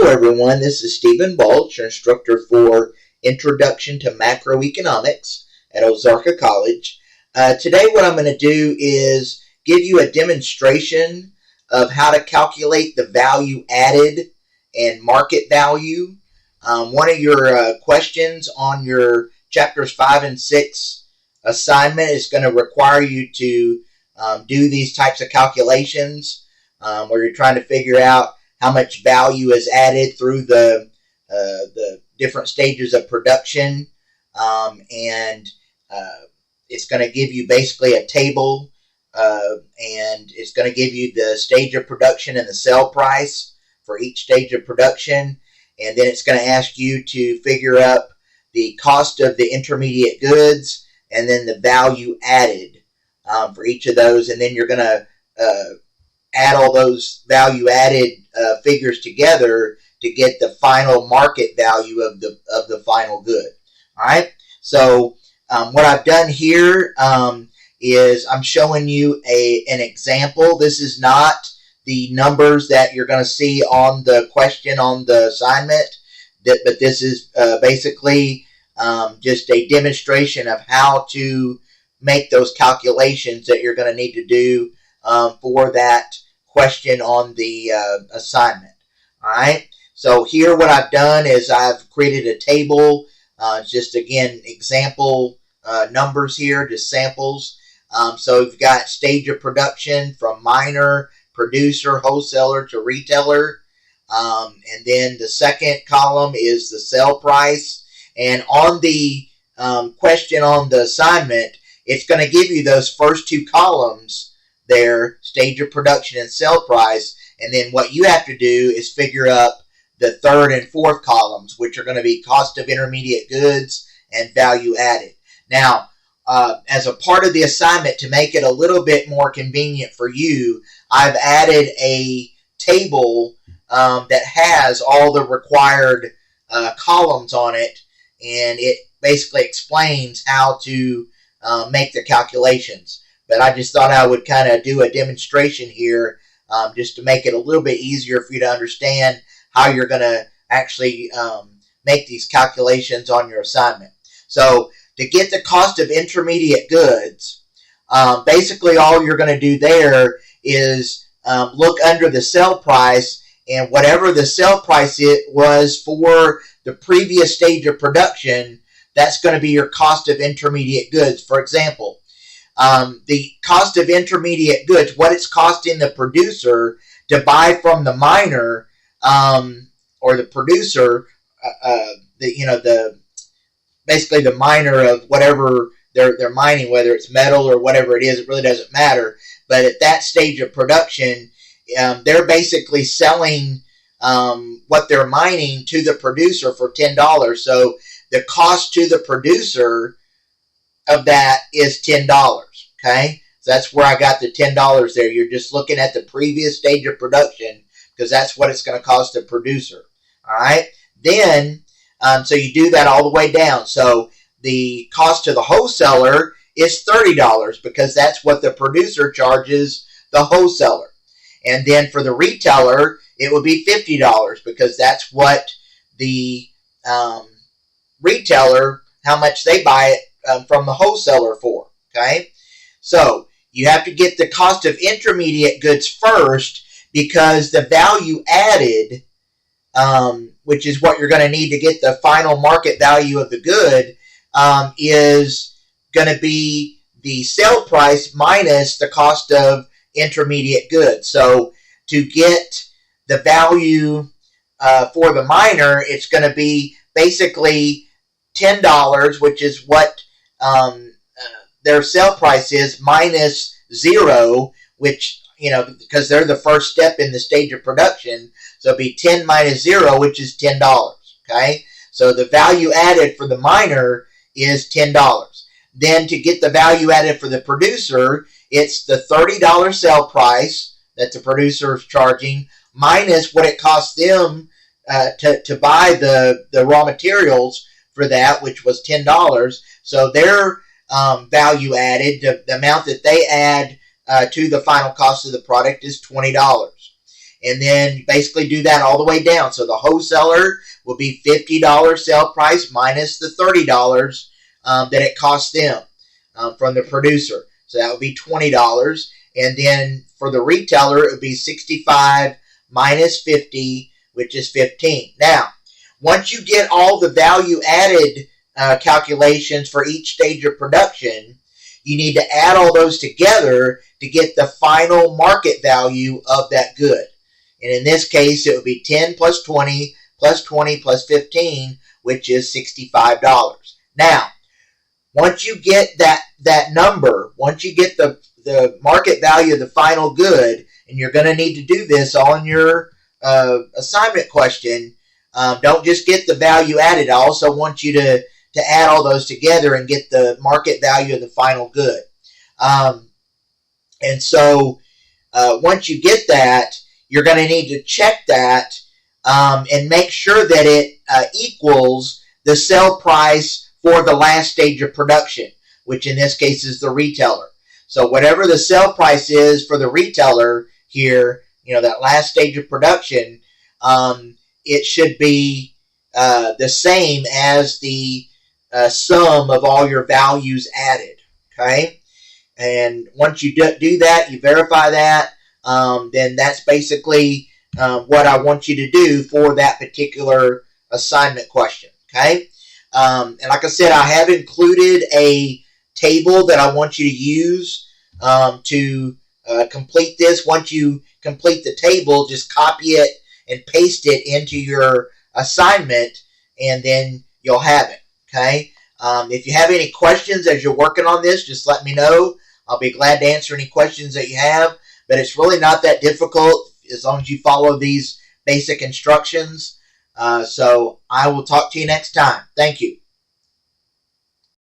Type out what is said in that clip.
Hello everyone, this is Stephen Balch, your instructor for Introduction to Macroeconomics at Ozarka College. Today what I'm going to do is give you a demonstration of how to calculate the value added and market value. One of your questions on your chapters 5 and 6 assignment is going to require you to do these types of calculations where you're trying to figure out how much value is added through the different stages of production, and it's going to give you basically a table, and it's going to give you the stage of production and the sell price for each stage of production, and then it's going to ask you to figure up the cost of the intermediate goods and then the value added for each of those, and then you're going to add all those value added figures together to get the final market value of the final good. All right. So what I've done here is I'm showing you an example. This is not the numbers that you're going to see on the question on the assignment, but this is basically just a demonstration of how to make those calculations that you're going to need to do for that question on the assignment. All right. So here what I've done is I've created a table, just again example numbers here, just samples. So we've got stage of production from miner, producer, wholesaler to retailer. And then the second column is the sell price. And on the question on the assignment, it's going to give you those first two columns there, stage of production and sell price, and then what you have to do is figure up the third and fourth columns, which are going to be cost of intermediate goods and value added. Now, as a part of the assignment, to make it a little bit more convenient for you, I've added a table that has all the required columns on it, and it basically explains how to make the calculations. But I just thought I would kind of do a demonstration here just to make it a little bit easier for you to understand how you're going to actually make these calculations on your assignment. So to get the cost of intermediate goods, basically all you're going to do there is look under the sell price, and whatever the sell price it was for the previous stage of production, that's going to be your cost of intermediate goods. For example, the cost of intermediate goods, what it's costing the producer to buy from the miner, or the producer, basically the miner of whatever they're mining, whether it's metal or whatever it is, it really doesn't matter. But at that stage of production, they're basically selling what they're mining to the producer for $10. So the cost to the producer of that is $10. Okay, so that's where I got the $10 there. You're just looking at the previous stage of production because that's what it's going to cost the producer. All right, then so you do that all the way down. So the cost to the wholesaler is $30 because that's what the producer charges the wholesaler, and then for the retailer it would be $50 because that's what the retailer, how much they buy it from the wholesaler for. Okay, so you have to get the cost of intermediate goods first because the value added, which is what you're going to need to get the final market value of the good, is going to be the sale price minus the cost of intermediate goods. So to get the value for the miner, it's going to be basically $10, which is what their sale price is, minus 0, which, because they're the first step in the stage of production. So it'd be 10 minus 0, which is $10. Okay, so the value added for the miner is $10. Then to get the value added for the producer, it's the $30 sale price that the producer is charging minus what it costs them to buy the raw materials for that, which was $10. So their value added, the amount that they add to the final cost of the product, is $20. and then basically do that all the way down. So the wholesaler will be $50 sale price minus the $30 that it costs them from the producer. So that would be $20. And then for the retailer, it would be 65 minus 50, which is 15. Now, once you get all the value added calculations for each stage of production, you need to add all those together to get the final market value of that good. And in this case, it would be 10 plus 20 plus 20 plus 15, which is $65. Now, once you get that number, once you get the market value of the final good, and you're going to need to do this on your assignment question, don't just get the value added. I also want you to add all those together and get the market value of the final good. And so once you get that, you're going to need to check that and make sure that it equals the sale price for the last stage of production, which in this case is the retailer. So whatever the sale price is for the retailer here, that last stage of production, it should be the same as the sum of all your values added. Okay, and once you do that, you verify that, then that's basically what I want you to do for that particular assignment question. Okay, and like I said, I have included a table that I want you to use to complete this. Once you complete the table, just copy it and paste it into your assignment, and then you'll have it. Okay. If you have any questions as you're working on this, just let me know. I'll be glad to answer any questions that you have, but it's really not that difficult as long as you follow these basic instructions. So I will talk to you next time. Thank you.